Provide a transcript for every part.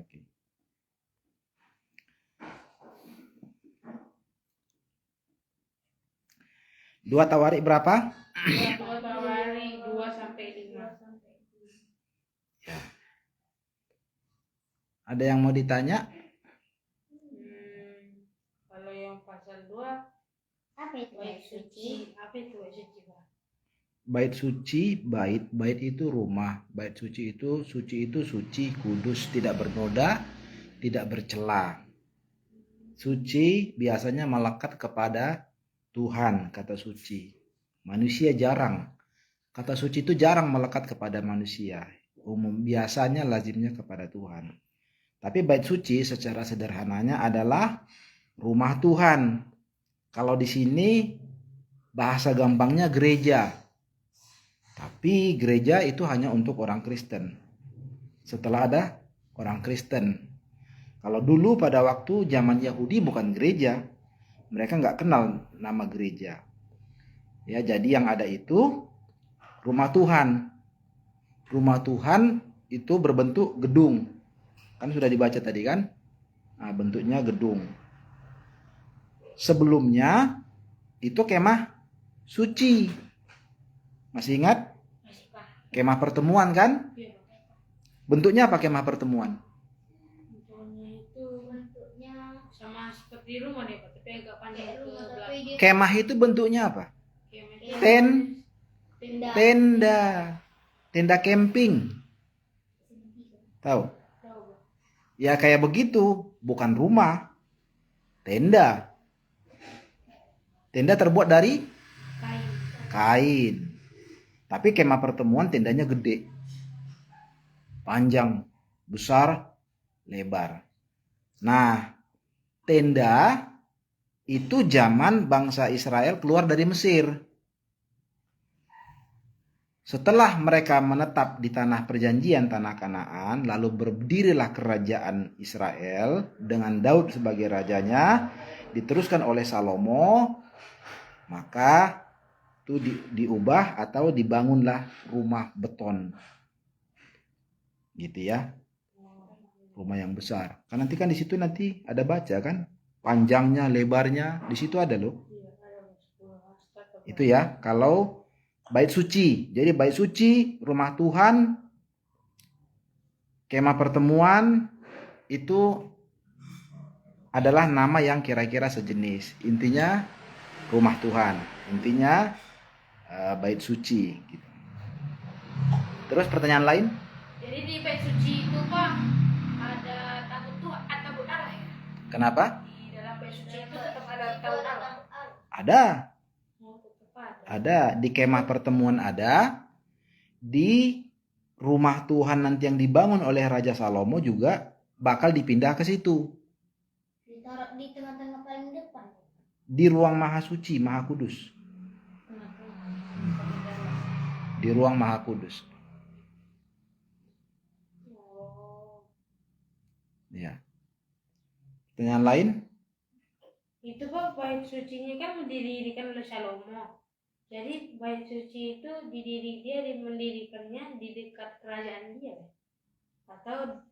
Oke. Dua Tawarik berapa? Dua Tawarik 2-5. Ya. Ada yang mau ditanya? Kalau yang pasal 2, Apa itu bait suci? apa itu bait suci, Pak? Bait suci, bait itu rumah. Bait suci itu suci, kudus, tidak bernoda, tidak bercela. Suci biasanya melekat kepada Tuhan, kata suci. Manusia jarang. Kata suci itu jarang melekat kepada manusia. Biasanya lazimnya kepada Tuhan. Tapi bait suci secara sederhananya adalah rumah Tuhan. Kalau di sini bahasa gampangnya gereja. Tapi gereja itu hanya untuk orang Kristen. Setelah ada orang Kristen. Kalau dulu pada waktu zaman Yahudi bukan gereja. Mereka nggak kenal nama gereja. Ya, jadi yang ada itu rumah Tuhan. Rumah Tuhan itu berbentuk gedung. Kan sudah dibaca tadi kan? Nah, bentuknya gedung. Sebelumnya itu kemah suci. Masih ingat? Kemah pertemuan kan? Iya, Pak. Bentuknya apa kemah pertemuan? Bentuknya sama seperti rumah deh, Pak, tapi agak panjang ke belakang. Kemah itu bentuknya apa? Tenda. Tenda. Tenda camping. Tahu? Tahu, Pak. Ya kayak begitu, bukan rumah. Tenda. Tenda terbuat dari kain. Tapi kemah pertemuan tendanya gede. Panjang, besar, lebar. Nah, tenda itu zaman bangsa Israel keluar dari Mesir. Setelah mereka menetap di tanah perjanjian, tanah Kanaan, lalu berdirilah kerajaan Israel dengan Daud sebagai rajanya, diteruskan oleh Salomo, maka itu diubah atau dibangunlah rumah beton. Gitu ya. Rumah yang besar. Kan nanti kan di situ nanti ada baca kan? Panjangnya, lebarnya, di situ ada loh. Itu ya, kalau bait suci. Jadi bait suci, rumah Tuhan, kemah pertemuan itu adalah nama yang kira-kira sejenis. Intinya rumah Tuhan. Intinya bait suci. Gitu. Terus pertanyaan lain? Jadi di bait suci itu, Pak, ada tabut Tuhan, tabut Allah ya? Kenapa? Di dalam bait suci itu tetap ada tabut Allah. Ada. Tetap ada. Ada. Di kemah pertemuan ada. Di rumah Tuhan nanti yang dibangun oleh Raja Salomo juga bakal dipindah ke situ. Ditaruh di tengah-tengah paling depan. Di ruang Maha Suci, Maha Kudus. Di ruang Maha Kudus. Ya. Pertanyaan lain? Itu, Pak, bait sucinya kan didirikan oleh Salomo. Jadi bait suci itu mendirikannya di dekat kerajaan dia, atau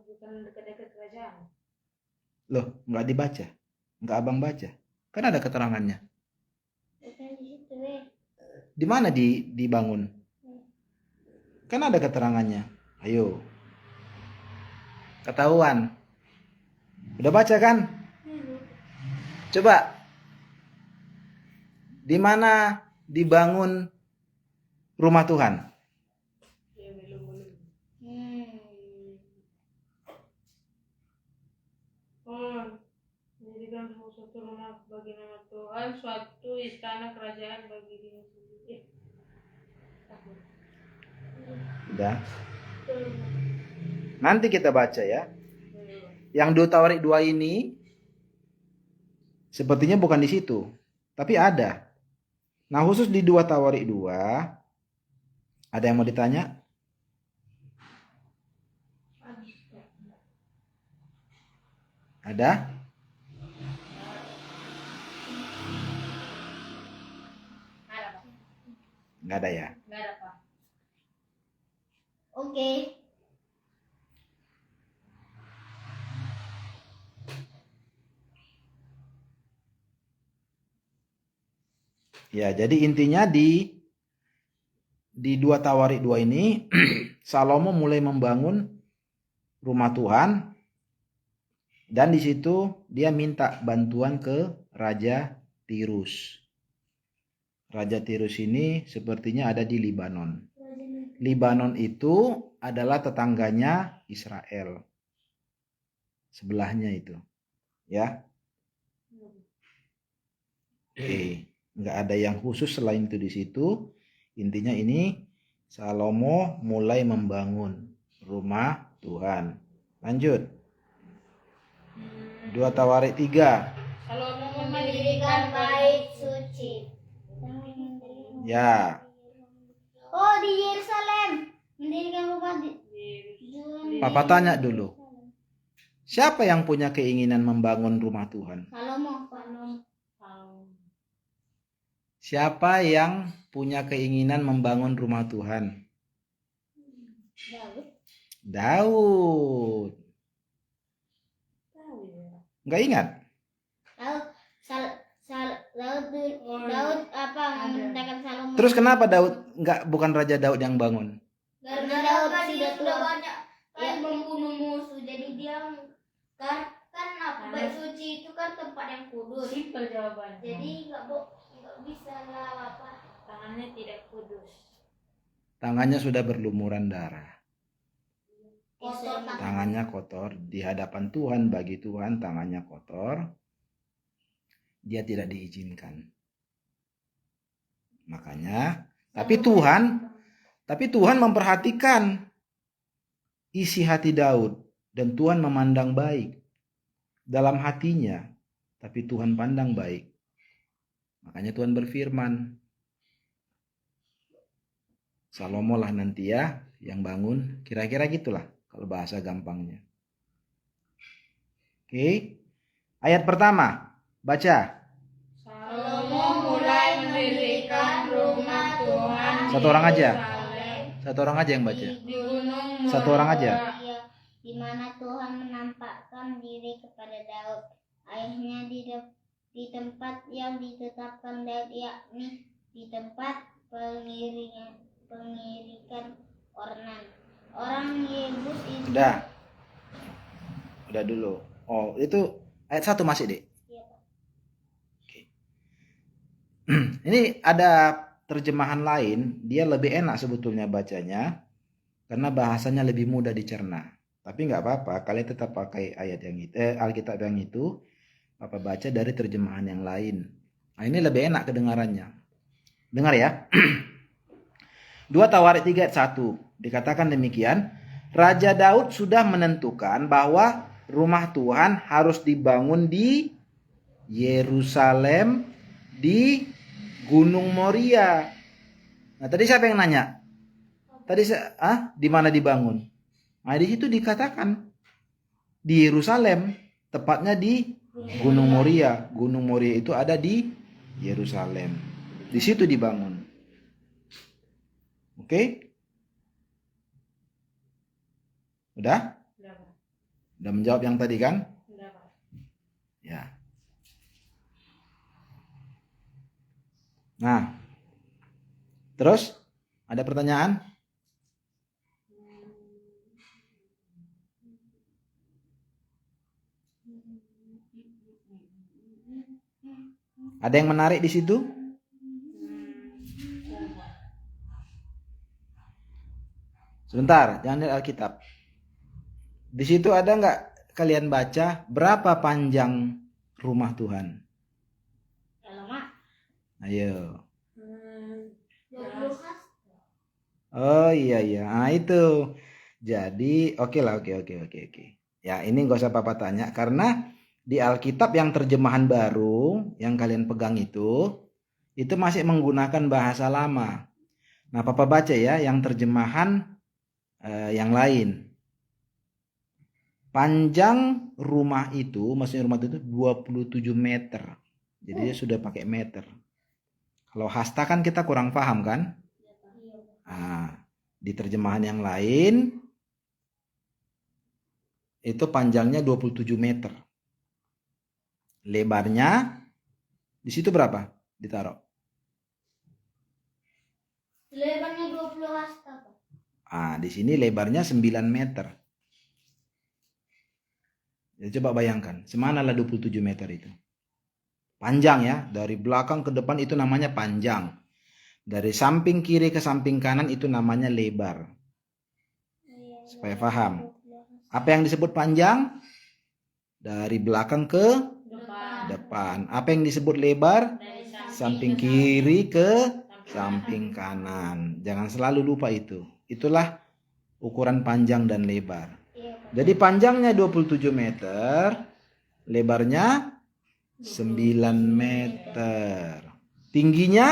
bukan dekat-dekat kerajaan? Loh, nggak dibaca? Nggak abang baca? Kan ada keterangannya. Bukan di situ, Di mana dibangun? Kan ada keterangannya. Ayo. Ketahuan. Udah baca kan? Coba. Di mana dibangun rumah Tuhan? Ya, belum. Mendirikan suatu rumah bagi nama Tuhan, suatu istana kerajaan bagi diri sendiri. Udah. Nanti kita baca ya. Yang 2 Tawarik 2 ini sepertinya bukan di situ, tapi ada. Nah, khusus di 2 Tawarik 2, ada yang mau ditanya? Ada? Nggak ada ya? Nggak ada, Pak. Oke. Ya, jadi intinya di 2 Tawarik 2 ini Salomo mulai membangun rumah Tuhan dan di situ dia minta bantuan ke Raja Tirus. Raja Tirus ini sepertinya ada di Libanon. Libanon itu adalah tetangganya Israel. Sebelahnya itu. Ya. Oke, nggak ada yang khusus selain itu di situ. Intinya ini Salomo mulai membangun rumah Tuhan. Lanjut. 2 Tawarik 3. Salomo Mendirikan bait suci. Ya, Oh, di Yerusalem. Mendirikan rumah di Papa tanya dulu. Siapa yang punya keinginan membangun rumah Tuhan? Salomo. Siapa yang punya keinginan membangun rumah Tuhan? Daud. Daud. tahu ya. Nggak ingat? Daud. Daud apa memerintahkan Salomo? Terus kenapa Daud bukan Raja Daud yang bangun? Karena Daud sudah tua banyak yang membunuh musuh, jadi dia kan apa bait suci itu kan tempat yang kudus. Simpel jawabannya. Jadi nggak bisa lah apa. Tangannya tidak kudus. Tangannya sudah berlumuran darah. Kotor Tangannya kotor di hadapan Tuhan, bagi Tuhan tangannya kotor. Dia tidak diizinkan. Makanya, tapi Tuhan memperhatikan isi hati Daud dan Tuhan memandang baik dalam hatinya, tapi Tuhan pandang baik. Makanya Tuhan berfirman, Salomo lah nanti ya yang bangun, kira-kira gitulah kalau bahasa gampangnya. Oke. Ayat pertama, baca. Salomo mulai mendirikan rumah Tuhan. Satu orang aja. Yerusalem, Satu orang aja yang baca. di gunung Satu orang aja. di mana Tuhan menampakkan diri kepada Daud, ayahnya di tempat yang ditetapkan Daud, yakni di tempat pengirikan Ornan. Orang Yebus itu. Udah dulu. Oh, itu ayat 1 masih, Dek. Iya, Pak. Oke. Ini ada terjemahan lain, dia lebih enak sebetulnya bacanya karena bahasanya lebih mudah dicerna. Tapi nggak apa-apa, kalian tetap pakai ayat yang itu, Alkitab yang itu, Papa baca dari terjemahan yang lain. Nah, ini lebih enak kedengarannya. Dengar ya. 2 Tawarik 3 ayat 1 dikatakan demikian, Raja Daud sudah menentukan bahwa rumah Tuhan harus dibangun di Yerusalem, di Gunung Moria. Nah, tadi siapa yang nanya? Tadi di mana dibangun? Nah, di situ dikatakan di Yerusalem, tepatnya di Gunung Moria. Gunung Moria itu ada di Yerusalem. Di situ dibangun. Oke? Udah? Udah, Pak. Udah menjawab yang tadi kan? Udah, Pak. Ya. Nah. Terus ada pertanyaan? Ada yang menarik di situ? Sebentar, jangan lihat Alkitab. Di situ ada nggak kalian baca berapa panjang rumah Tuhan? Lama. Ayo. 20 hasta. Oh iya. Nah itu. Jadi oke. Ya ini nggak usah Papa tanya karena di Alkitab yang terjemahan baru yang kalian pegang itu masih menggunakan bahasa lama. Nah Papa baca ya yang terjemahan yang lain. Panjang rumah itu, maksudnya rumah itu 27 meter. Jadi dia sudah pakai meter. Kalau hasta kan kita kurang paham kan? Nah, di terjemahan yang lain itu panjangnya 27 meter. Lebarnya di situ berapa? Ditaruh. Lebarnya 20 hasta, Pak. Di sini lebarnya 9 meter. Ya, coba bayangkan, semanalah 27 meter itu. Panjang ya, dari belakang ke depan itu namanya panjang. Dari samping kiri ke samping kanan itu namanya lebar. Iya, Supaya paham. 20 hasta. Apa yang disebut panjang? Dari belakang ke Depan. depan. Apa yang disebut lebar? Dari Samping kiri ke samping kanan. Jangan selalu lupa itu. Itulah ukuran panjang dan lebar. Iya, Pak. Jadi panjangnya 27 meter, lebarnya 9 meter. Tingginya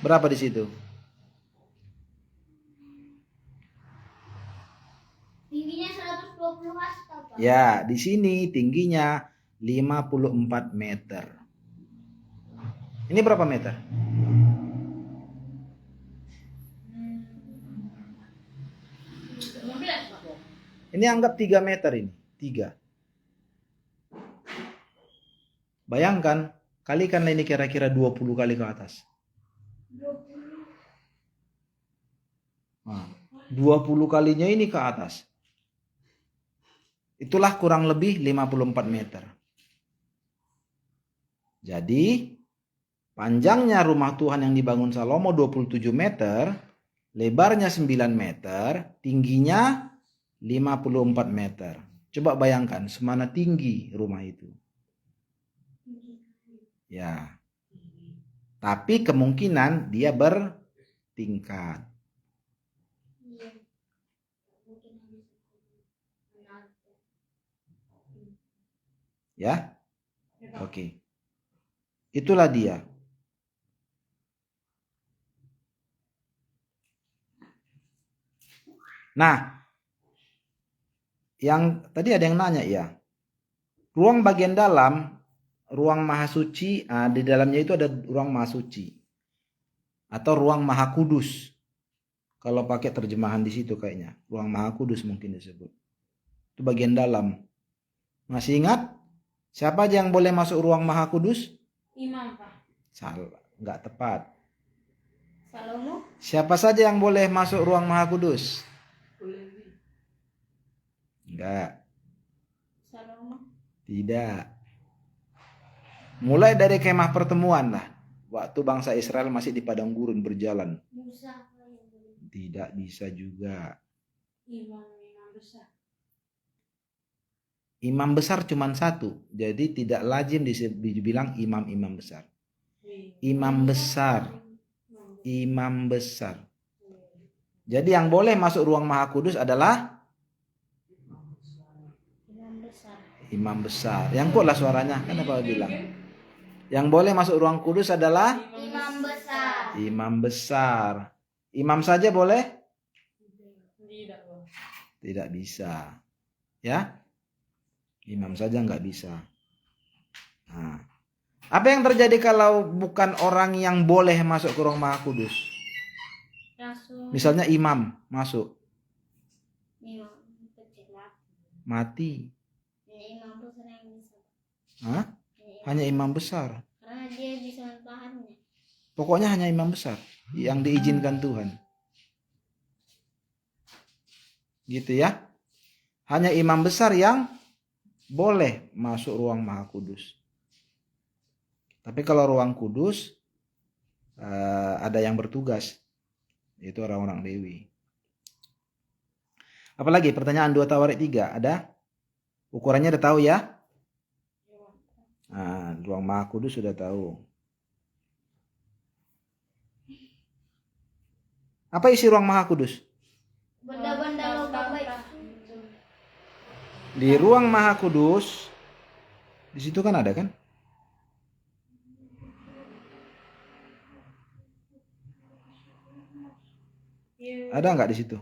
berapa di situ? Tingginya 120 hasta, Pak. Ya, di sini tingginya 54 meter. Ini berapa meter? Ini anggap 3 meter ini. 3. Bayangkan, kalikanlah ini kira-kira 20 kali ke atas. 20 kalinya ini ke atas. Itulah kurang lebih 54 meter. Jadi, panjangnya rumah Tuhan yang dibangun Salomo 27 meter, lebarnya 9 meter, tingginya 54 meter. Coba bayangkan semana tinggi rumah itu. Ya. Tapi kemungkinan dia bertingkat. Iya. Ya. Oke. Itulah dia. Nah, yang tadi ada yang nanya ya. Ruang bagian dalam, ruang maha suci, di dalamnya itu ada ruang maha suci. Atau ruang maha kudus. Kalau pakai terjemahan di situ kayaknya. Ruang maha kudus mungkin disebut. Itu bagian dalam. Masih ingat? Siapa aja yang boleh masuk ruang maha kudus? Imam, Pak. Salah, nggak tepat. Salomo. Siapa saja yang boleh masuk ruang maha kudus? Enggak. Salomo. Tidak. Mulai dari kemah pertemuan lah. Waktu bangsa Israel masih di padang gurun berjalan. Musa. Tidak bisa juga. Imam besar. Imam besar cuma satu. Jadi tidak lazim dibilang imam-imam besar. Imam besar. Imam besar. Jadi yang boleh masuk ruang maha kudus adalah Imam besar. imam besar. Yang kuatlah suaranya. Kan apa bilang? Yang boleh masuk ruang kudus adalah Imam besar. imam besar. Imam saja boleh? Tidak bisa. Ya? Imam saja nggak bisa. Nah, apa yang terjadi kalau bukan orang yang boleh masuk ke ruang maha kudus? Rasul. Misalnya imam masuk, Imam kecil. mati. Imam besar yang bisa. Hah? Hanya imam besar. Karena dia bisa menahannya. Pokoknya hanya imam besar yang diizinkan Tuhan. Gitu ya. Hanya imam besar yang boleh masuk ruang maha kudus. Tapi kalau ruang kudus ada yang bertugas, yaitu orang-orang Lewi. Apalagi pertanyaan 2 Tawarik 3 ada? Ukurannya udah tahu ya? Nah, ruang maha kudus sudah tahu. Apa isi ruang maha kudus? Benda-benda logam baik. Di ruang maha kudus, di situ kan ada kan? Ada nggak di situ?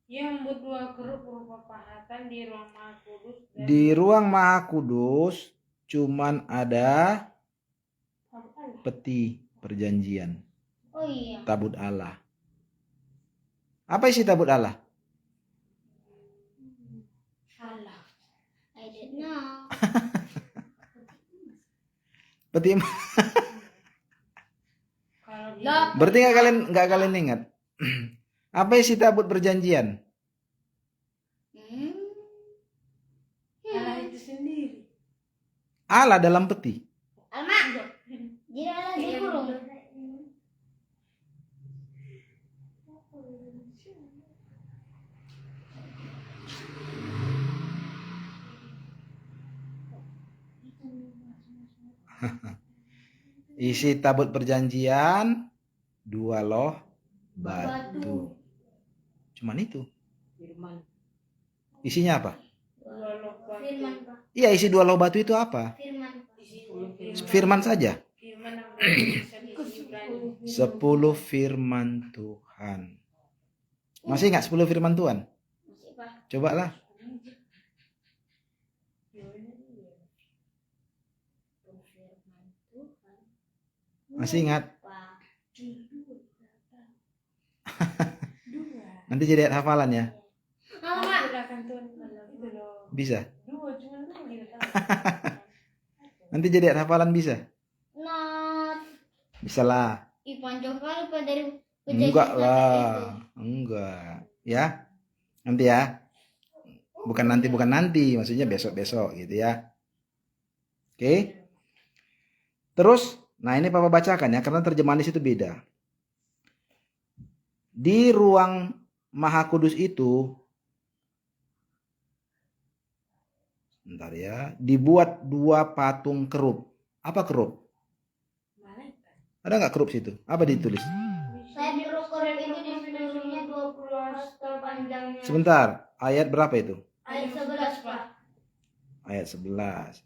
Yang membuat 2 keruk berupa pahatan di ruang maha kudus. Di ruang maha kudus cuman ada peti perjanjian, Oh iya. tabut Allah. Apa isi tabut Allah? Allah. I don't know. Peti Kalau Berarti nggak kalian ingat? Apa isi tabut perjanjian? Allah itu sendiri. Allah dalam peti. Alma, dia ada dikurung. Isi tabut perjanjian 2 loh batu. Cuman itu. Firman. Isinya apa? Firman, Pak. Iya, isi 2 loh batu itu apa? Firman, Pak. Firman saja. Firman yang bisa Ibrani. 10 firman Tuhan. Masih ingat 10 firman Tuhan? Masih, Pak. Cobalah. Masih ingat? Pak. Nanti jadi ayat hafalan ya. Alma. Silakan Tuhan itu loh. Bisa. Dua cuma dua gitu. Nanti jadi ayat hafalan bisa. Not. Bisa lah. Ih, panjang kali Pak dari Enggak itu. lah. Enggak. Ya. Nanti ya. Bukan nanti, maksudnya besok-besok gitu ya. Oke. Terus, nah ini Papa bacakan ya, karena terjemahan di situ beda. Di ruang Maha Kudus itu, bentar ya, dibuat 2 patung kerub. Apa kerub? Malaikat. Ada nggak kerub situ? Apa ditulis? Saya berukur itu di seluruhnya 20 hasta panjangnya. Sebentar, ayat berapa itu? Ayat 11, Pak. Ayat 11.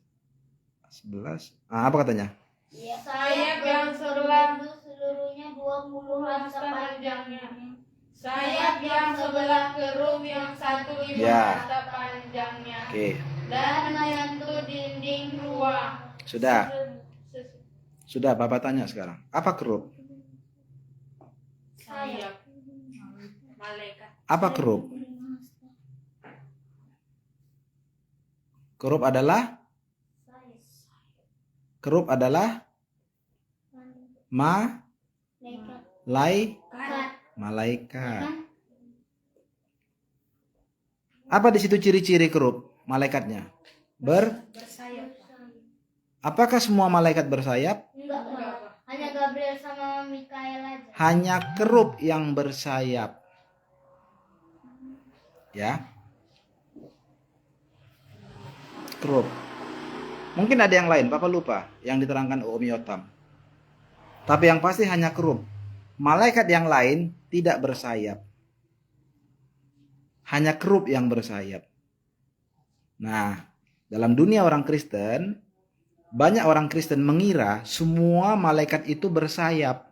11. Ah, apa katanya? Ya, Sayap yang sebelah seluruhnya 20 hasta panjangnya. sayap yang sebelah kerub yang satu 5 Ya. hasta panjangnya. Oke, Dan menyentuh dinding ruang. sudah. Sudah, Bapak tanya sekarang. Apa kerub? Sayap. Malaikat. Apa kerub? Kerub adalah malaikat. Apa di situ ciri-ciri kerub malaikatnya? Bersayap. Apakah semua malaikat bersayap? Enggak, Pak. Hanya Gabriel sama Mikael aja. Hanya kerub yang bersayap. Ya. Kerub. Mungkin ada yang lain, Papa lupa yang diterangkan Om Yotam. Tapi yang pasti hanya kerub. Malaikat yang lain tidak bersayap. Hanya kerub yang bersayap. Nah, dalam dunia orang Kristen, banyak orang Kristen mengira semua malaikat itu bersayap.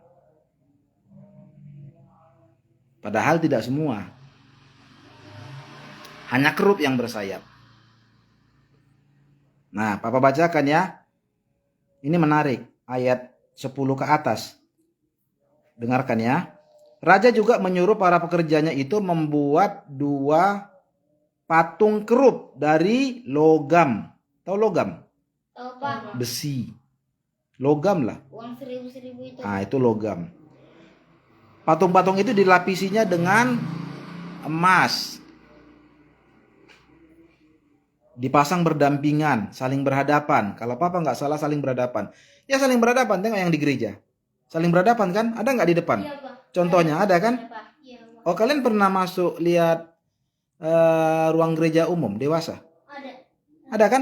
Padahal tidak semua. Hanya kerub yang bersayap. Nah, Papa bacakan ya. Ini menarik. Ayat 10 ke atas. Dengarkan ya. Raja juga menyuruh para pekerjanya itu membuat 2 patung kerub dari logam. Tahu logam? Tahu, Pak. Besi. Logam lah. Uang 1000 itu. Nah, itu logam. Patung-patung itu dilapisinya dengan emas. Dipasang berdampingan, saling berhadapan. Kalau Papa nggak salah saling berhadapan. Ya saling berhadapan, tengok yang di gereja. Saling berhadapan kan? Ada nggak di depan? Iya, Pak. Contohnya ada kan? Ada, Pak. Iya, Pak. Oh, kalian pernah masuk lihat ruang gereja umum dewasa? Ada. Ada kan?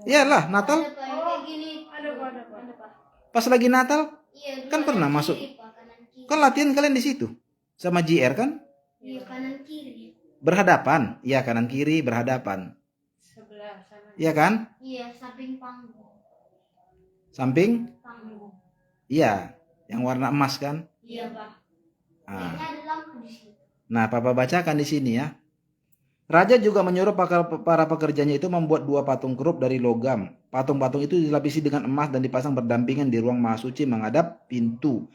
Iyalah, Natal. Ada, Pak. Yang kayak gini. Ada, Pak. Ada, Pak. Pas lagi Natal, Iya, kan kanan pernah kiri, masuk. Pak. Kanan kiri. Kan latihan kalian di situ. Sama JR kan? Iya, kanan kiri. Berhadapan. Iya, kanan kiri berhadapan. Sebelah sana. Iya kan? Iya, samping panggung. Samping? Panggung. Iya, yang warna emas kan? Iya, Pak. Ah. Kayaknya ada lampu di situ. Nah, Papa bacakan di sini ya. Raja juga menyuruh para pekerjanya itu membuat 2 patung kerub dari logam. Patung-patung itu dilapisi dengan emas dan dipasang berdampingan di ruang Maha Suci menghadap pintu.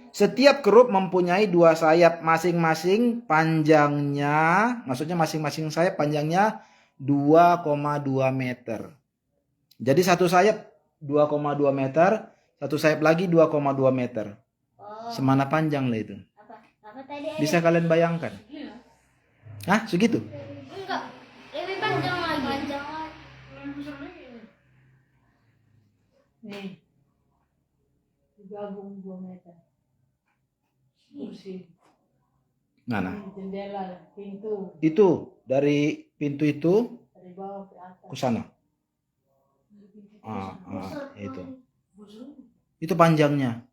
Setiap kerub mempunyai 2 sayap masing-masing panjangnya, maksudnya masing-masing sayap panjangnya 2,2 meter. Jadi satu sayap 2,2 meter, satu sayap lagi 2,2 meter. Oh, Semana panjang lah itu. Apa tadi ada? Bisa kalian bayangkan? Hah, segitu? Enggak, lebih panjang lagi. Nih. Digabung 2 meter. Kursi, Mana? jendela, pintu Itu dari pintu itu dari bawah ke atas. ke sana. Itu. Itu panjangnya.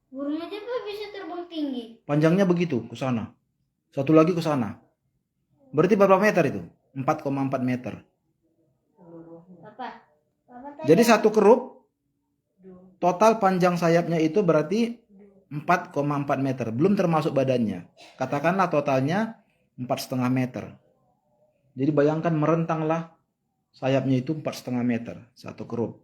Burung aja Pak bisa terbang tinggi. Panjangnya begitu ke sana. Satu lagi ke sana. Berarti berapa meter itu? 4,4 meter. Apa tadi? Jadi satu kerub total panjang sayapnya itu berarti 4,4 meter. Belum termasuk badannya. Katakanlah totalnya 4,5 meter. Jadi bayangkan merentanglah sayapnya itu 4,5 meter. Satu kerub.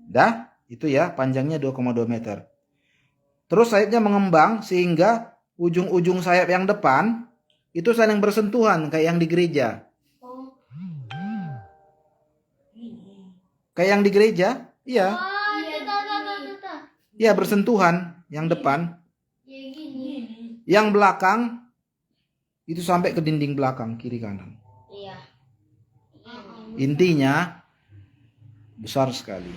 Dah, itu ya panjangnya 2,2 meter. Terus sayapnya mengembang sehingga ujung-ujung sayap yang depan itu saling bersentuhan kayak yang di gereja. Kayak yang di gereja, iya. Tahu. Iya bersentuhan yang depan. Ya gini. Yang belakang itu sampai ke dinding belakang kiri kanan. Iya. Intinya besar sekali.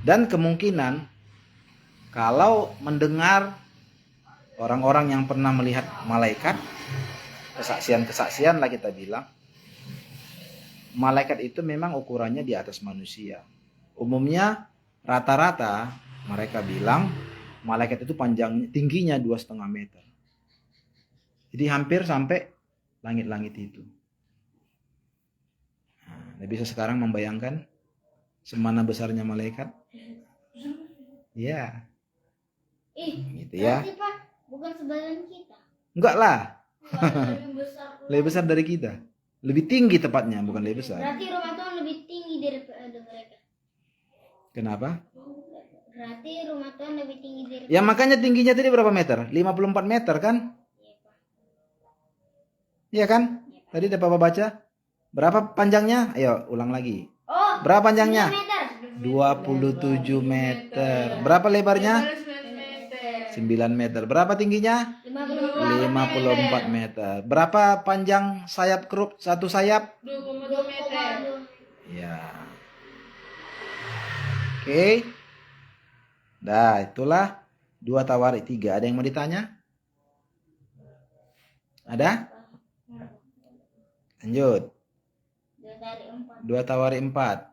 Dan kemungkinan kalau mendengar orang-orang yang pernah melihat malaikat, kesaksian-kesaksian lah kita bilang, malaikat itu memang ukurannya di atas manusia. Umumnya rata-rata mereka bilang malaikat itu tingginya 2,5 meter. Jadi hampir sampai langit-langit itu. Nah, bisa sekarang membayangkan semana besarnya malaikat? Ya, gitu ya. Berarti Pak, bukan sebadan kita. Enggak lah, Lebih besar. lebih besar dari kita. Lebih tinggi tepatnya, bukan lebih besar. Berarti rumah Tuhan lebih tinggi daripada mereka. Kenapa? Berarti rumah Tuhan lebih tinggi dari. Ya makanya tingginya tadi berapa meter? 54 meter kan? Iya kan? Tadi udah Papa baca. Berapa panjangnya? Ayo ulang lagi. Oh, Berapa panjangnya? 9 meter. 27 meter. Berapa lebarnya? 9 meter. Berapa tingginya? 54 meter. Berapa panjang sayap kerub? Satu sayap? 2,2 meter. Ya. Oke. Nah, itulah 2 Tawarik 3. Ada yang mau ditanya? Ada? Lanjut. Dari 4. 2 Tawarik 4.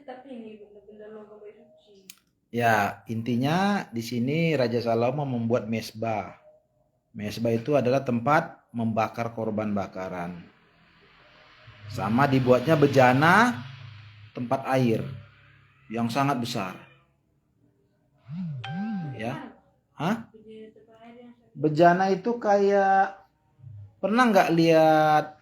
Tapi ini benda-benda logam suci. Ya, intinya di sini Raja Salomo membuat mesbah. Mesbah itu adalah tempat membakar korban bakaran. Sama dibuatnya bejana tempat air yang sangat besar. Ya. Hah? Bejana itu kayak pernah nggak lihat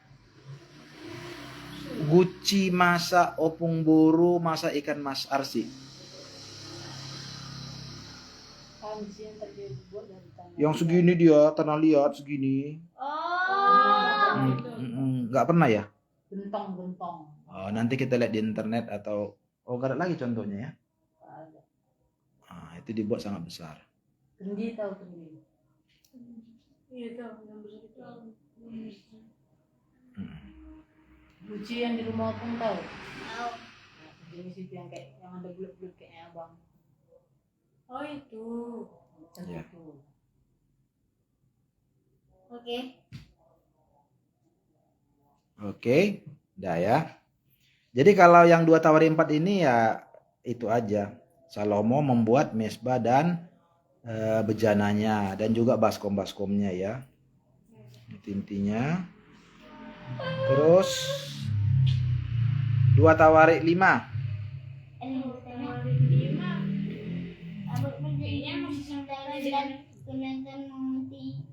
guci masak opung boru, masak ikan mas arsi? Yang segini dia, tanah liat segini. Oh. Nggak pernah ya? Gentong. Oh, nanti kita lihat di internet atau nggak ada lagi contohnya ya. Ada. Itu dibuat sangat besar. Kendi tahu kendi. Iya tahu yang besar itu. Guci yang di rumah opung tahu? Tahu. Nah, jenis itu yang kayak yang ada bulat-bulat kayak abang. Oh itu. Ya. Itu. Oke. Dah ya. Jadi kalau yang 2 Tawarik 4 ini ya itu aja. Salomo membuat mesbah dan bejananya dan juga baskom-baskomnya ya. Itu intinya. Terus 2 Tawarik 5.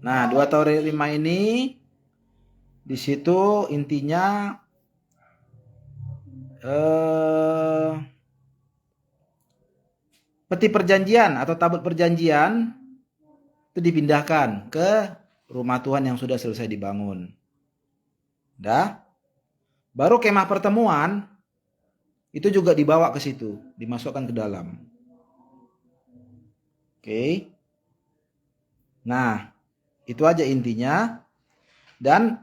Nah, 2 Tawarik 5 ini di situ intinya peti perjanjian atau tabut perjanjian itu dipindahkan ke rumah Tuhan yang sudah selesai dibangun. Dah. Baru kemah pertemuan itu juga dibawa ke situ, dimasukkan ke dalam. Oke. Nah, itu aja intinya. Dan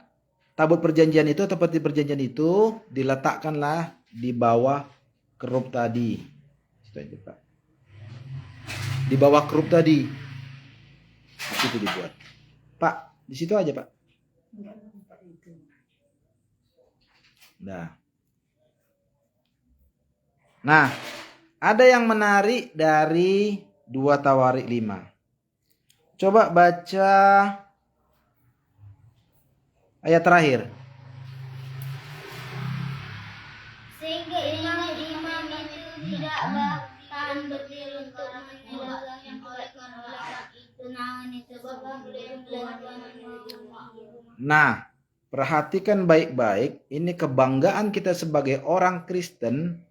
tabut perjanjian itu atau peti perjanjian itu diletakkanlah di bawah kerup tadi. Di bawah kerup tadi. Itu dibuat. Pak, di situ aja, Pak. Nah, ada yang menarik dari 2 Tawarik 5. Coba baca ayat terakhir. Sehingga imam-imam itu tidak bahkan berdiri untuk menegakkan oleh tunangan itu sebab Nah, perhatikan baik-baik, ini kebanggaan kita sebagai orang Kristen,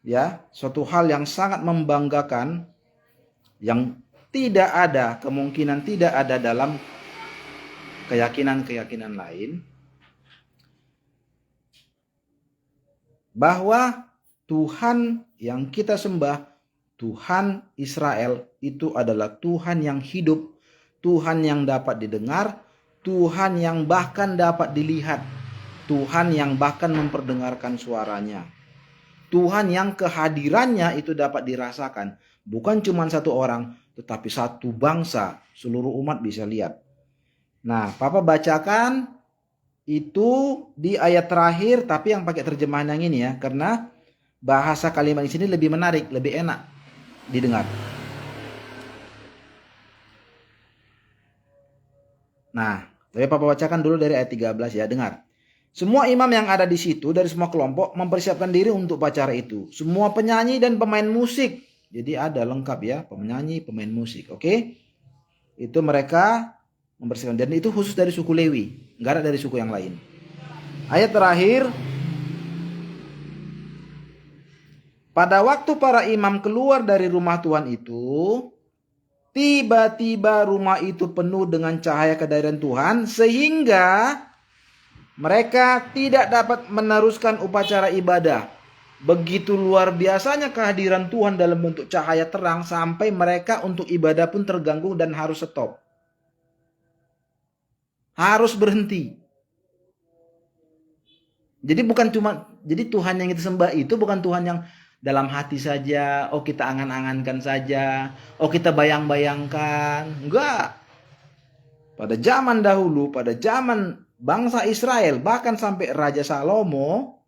ya, suatu hal yang sangat membanggakan, yang tidak ada, kemungkinan tidak ada dalam keyakinan-keyakinan lain, bahwa Tuhan yang kita sembah, Tuhan Israel, itu adalah Tuhan yang hidup, Tuhan yang dapat didengar, Tuhan yang bahkan dapat dilihat, Tuhan yang bahkan memperdengarkan suaranya, Tuhan yang kehadirannya itu dapat dirasakan. Bukan cuma satu orang, tetapi satu bangsa, seluruh umat bisa lihat. Nah, Papa bacakan itu di ayat terakhir, tapi yang pakai terjemahan yang ini ya, karena bahasa kalimat di sini lebih menarik, lebih enak didengar. Nah, tapi Papa bacakan dulu dari ayat 13 ya, dengar. Semua imam yang ada di situ dari semua kelompok mempersiapkan diri untuk upacara itu. Semua penyanyi dan pemain musik. Jadi ada lengkap ya, penyanyi, pemain musik. Oke? Itu mereka mempersiapkan. Dan itu khusus dari suku Lewi. Enggak ada dari suku yang lain. Ayat terakhir. Pada waktu para imam keluar dari rumah Tuhan itu, tiba-tiba rumah itu penuh dengan cahaya kehadiran Tuhan, sehingga mereka tidak dapat meneruskan upacara ibadah. Begitu luar biasanya kehadiran Tuhan dalam bentuk cahaya terang, sampai mereka untuk ibadah pun terganggu dan harus stop. Harus berhenti. Jadi Tuhan yang kita sembah itu bukan Tuhan yang dalam hati saja, oh kita angan-angankan saja, oh kita bayang-bayangkan. Enggak. Pada zaman dahulu, pada zaman bangsa Israel, bahkan sampai Raja Salomo,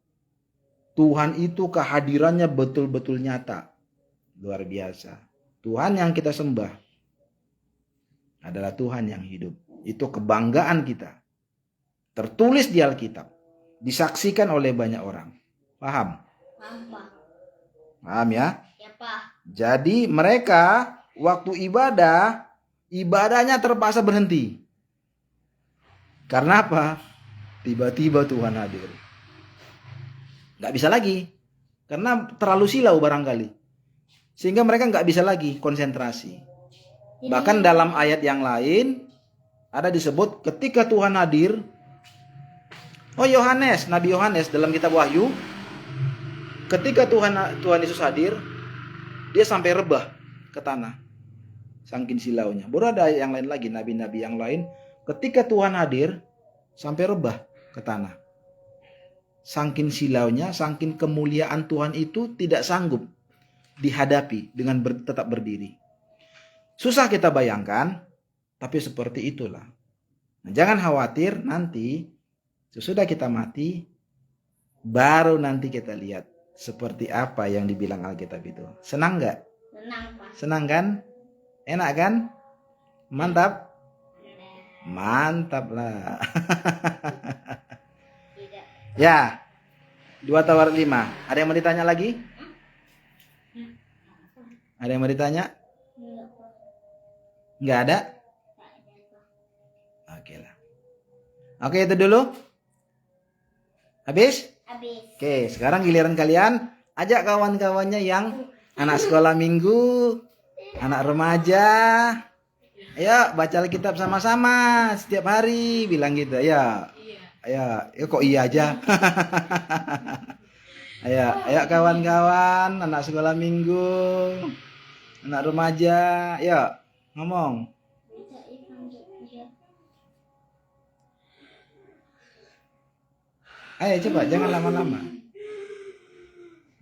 Tuhan itu kehadirannya betul-betul nyata. Luar biasa. Tuhan yang kita sembah adalah Tuhan yang hidup. Itu kebanggaan kita. Tertulis di Alkitab. Disaksikan oleh banyak orang. Paham? Paham ya? Ya, Pak. Jadi mereka waktu ibadahnya terpaksa berhenti. Karena apa? Tiba-tiba Tuhan hadir. Nggak bisa lagi. Karena terlalu silau barangkali. Sehingga mereka nggak bisa lagi konsentrasi. Bahkan dalam ayat yang lain ada disebut ketika Tuhan hadir. Oh, Yohanes, Nabi Yohanes dalam kitab Wahyu, ketika Tuhan Yesus hadir, dia sampai rebah ke tanah. Saking silaunya. Baru ada yang lain lagi, nabi-nabi yang lain, ketika Tuhan hadir sampai rebah ke tanah. Saking silaunya, saking kemuliaan Tuhan itu tidak sanggup dihadapi dengan tetap berdiri. Susah kita bayangkan, tapi seperti itulah. Nah, jangan khawatir, nanti sesudah kita mati, baru nanti kita lihat seperti apa yang dibilang Alkitab itu. Senang nggak? Senang, Pak. Senang kan? Enak kan? Mantap? Mantap lah. Tidak. Ya, 2 Tawarik 5. Ada yang mau ditanya lagi? Ada yang mau ditanya? Nggak ada? Oke lah. Oke, itu dulu. Habis? Habis. Oke, sekarang giliran kalian ajak kawan-kawannya yang anak sekolah minggu, anak remaja. Ayo baca Alkitab sama-sama setiap hari, bilang gitu ya. Ya kok iya aja. Ayo kawan-kawan, anak sekolah minggu, anak remaja, yuk ngomong. Bisa Ivan Jogja. Ayo coba, jangan lama-lama.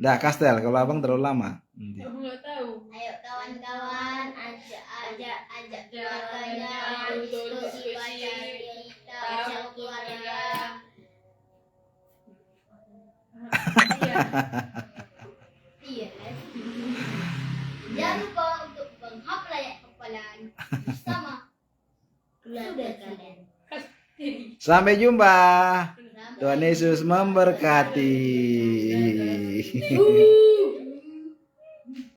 Dah kastel, kalau abang terlalu lama. Nanti. Aku nggak tahu. Ayo kawan-kawan, ajak keluarganya untuk diskusi kita, ajak keluarga. Iya. Iya. Jangan lupa untuk menghafal ayat hafalan bersama keluarga kalian. Sampai jumpa. Sampai Tuhan Yesus memberkati.